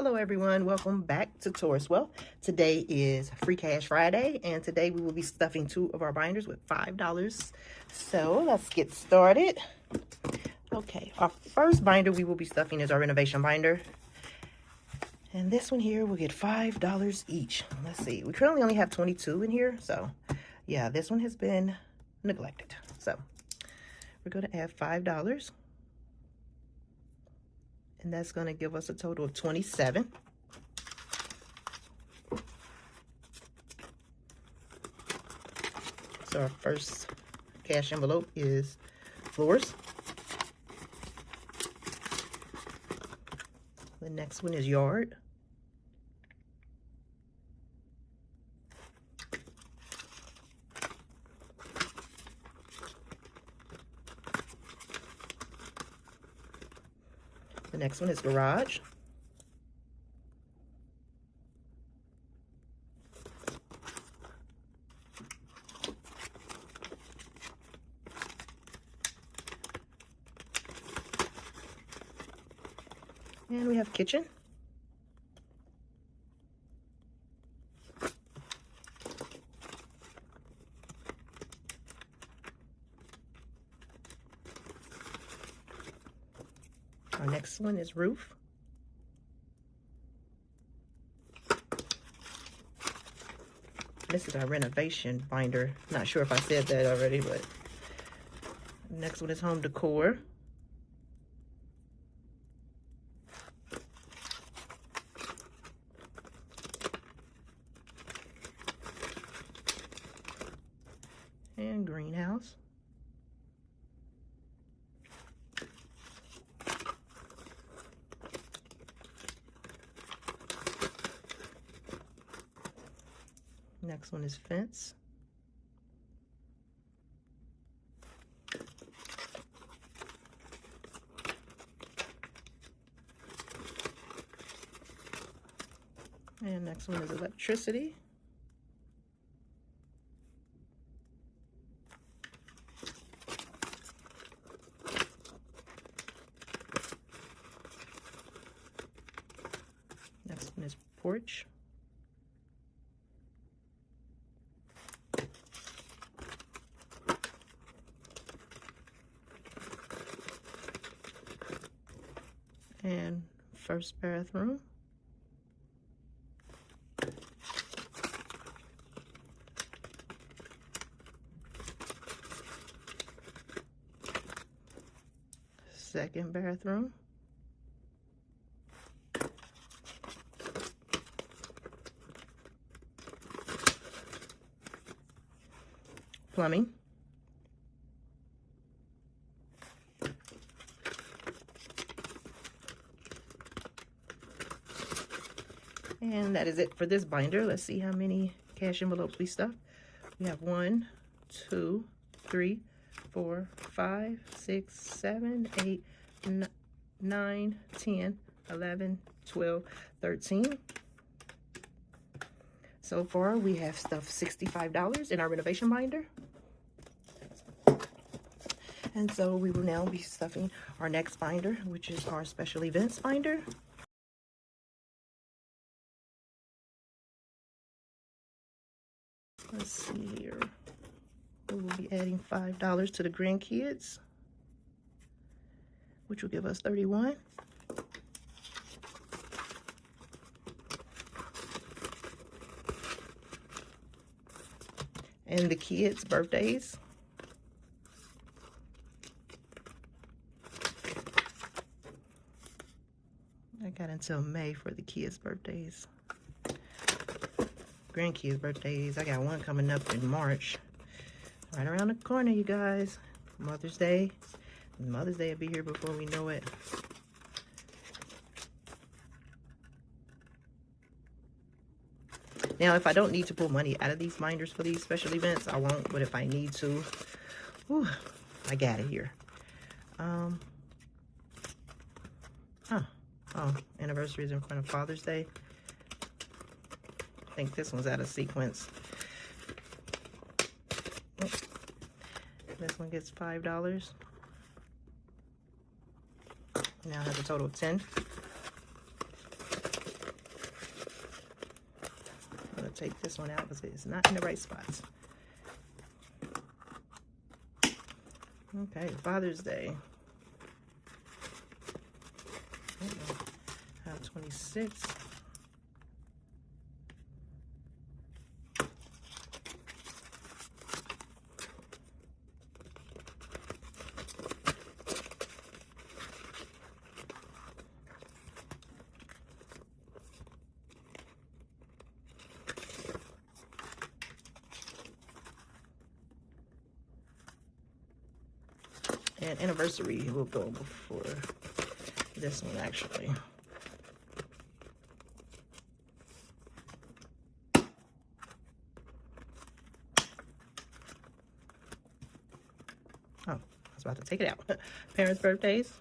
Hello everyone, welcome back to Taurus Wealth. Today is Free Cash Friday, and today we will be stuffing 2 of our binders with $5. So let's get started. Okay, our first binder we will be stuffing is our Renovation binder. And this one here will get $5 each. Let's see, we currently only have 22 in here, so yeah, this one has been neglected. So we're going to add $5. And that's going to give us a total of 27. So our first cash envelope is floors. The next one is yard. The next one is garage. And we have kitchen. Our next one is roof. This is our renovation binder. Not sure if I said that already, but next one is home decor. And greenhouse. Next one is fence. And next one is electricity. Next one is porch. And first bathroom. Second bathroom. Plumbing. And that is it for this binder. Let's see how many cash envelopes we stuffed. We have 1, 2, 3, 4, 5, 6, 7, 8, 9, 10, 11, 12, 13. So far, we have stuffed $65 in our renovation binder. And so we will now be stuffing our next binder, which is our special events binder. Let's see here. We will be adding $5 to the grandkids, which will give us 31. And the kids' birthdays. I got until May for the kids' birthdays. Grandkids' birthdays. I got one coming up in March. Right around the corner, you guys. Mother's Day. Mother's Day will be here before we know it. Now, if I don't need to pull money out of these binders for these special events, I won't. But if I need to, whew, I got it here. Oh, anniversaries in front of Father's Day. I think this one's out of sequence. This one gets $5. Now I have a total of 10. take this one out because it's not in the right spots. Okay, Father's Day. 26. And anniversary will go before this one, actually. Oh, I was about to take it out. Parents' birthdays.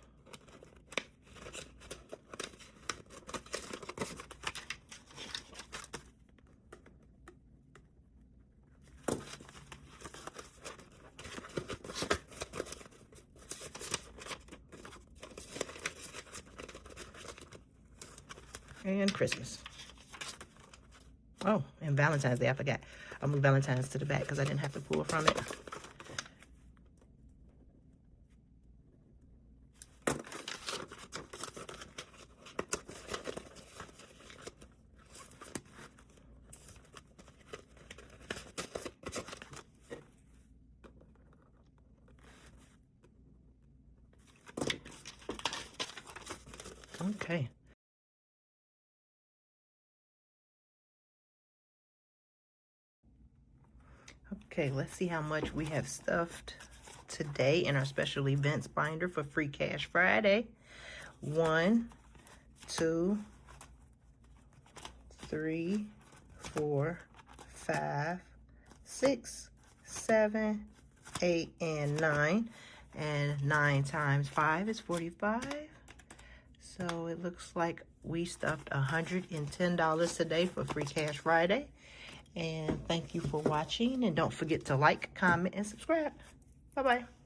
And Christmas. Oh, and Valentine's Day, I forgot. I'll move Valentine's to the back because I didn't have to pull from it. Okay. Okay, let's see how much we have stuffed today in our special events binder for Free Cash Friday. 1, 2, 3, 4, 5, 6, 7, 8, and 9. And 9 times 5 is 45. So it looks like we stuffed $110 today for Free Cash Friday. And thank you for watching. And don't forget to like, comment, and subscribe. Bye-bye.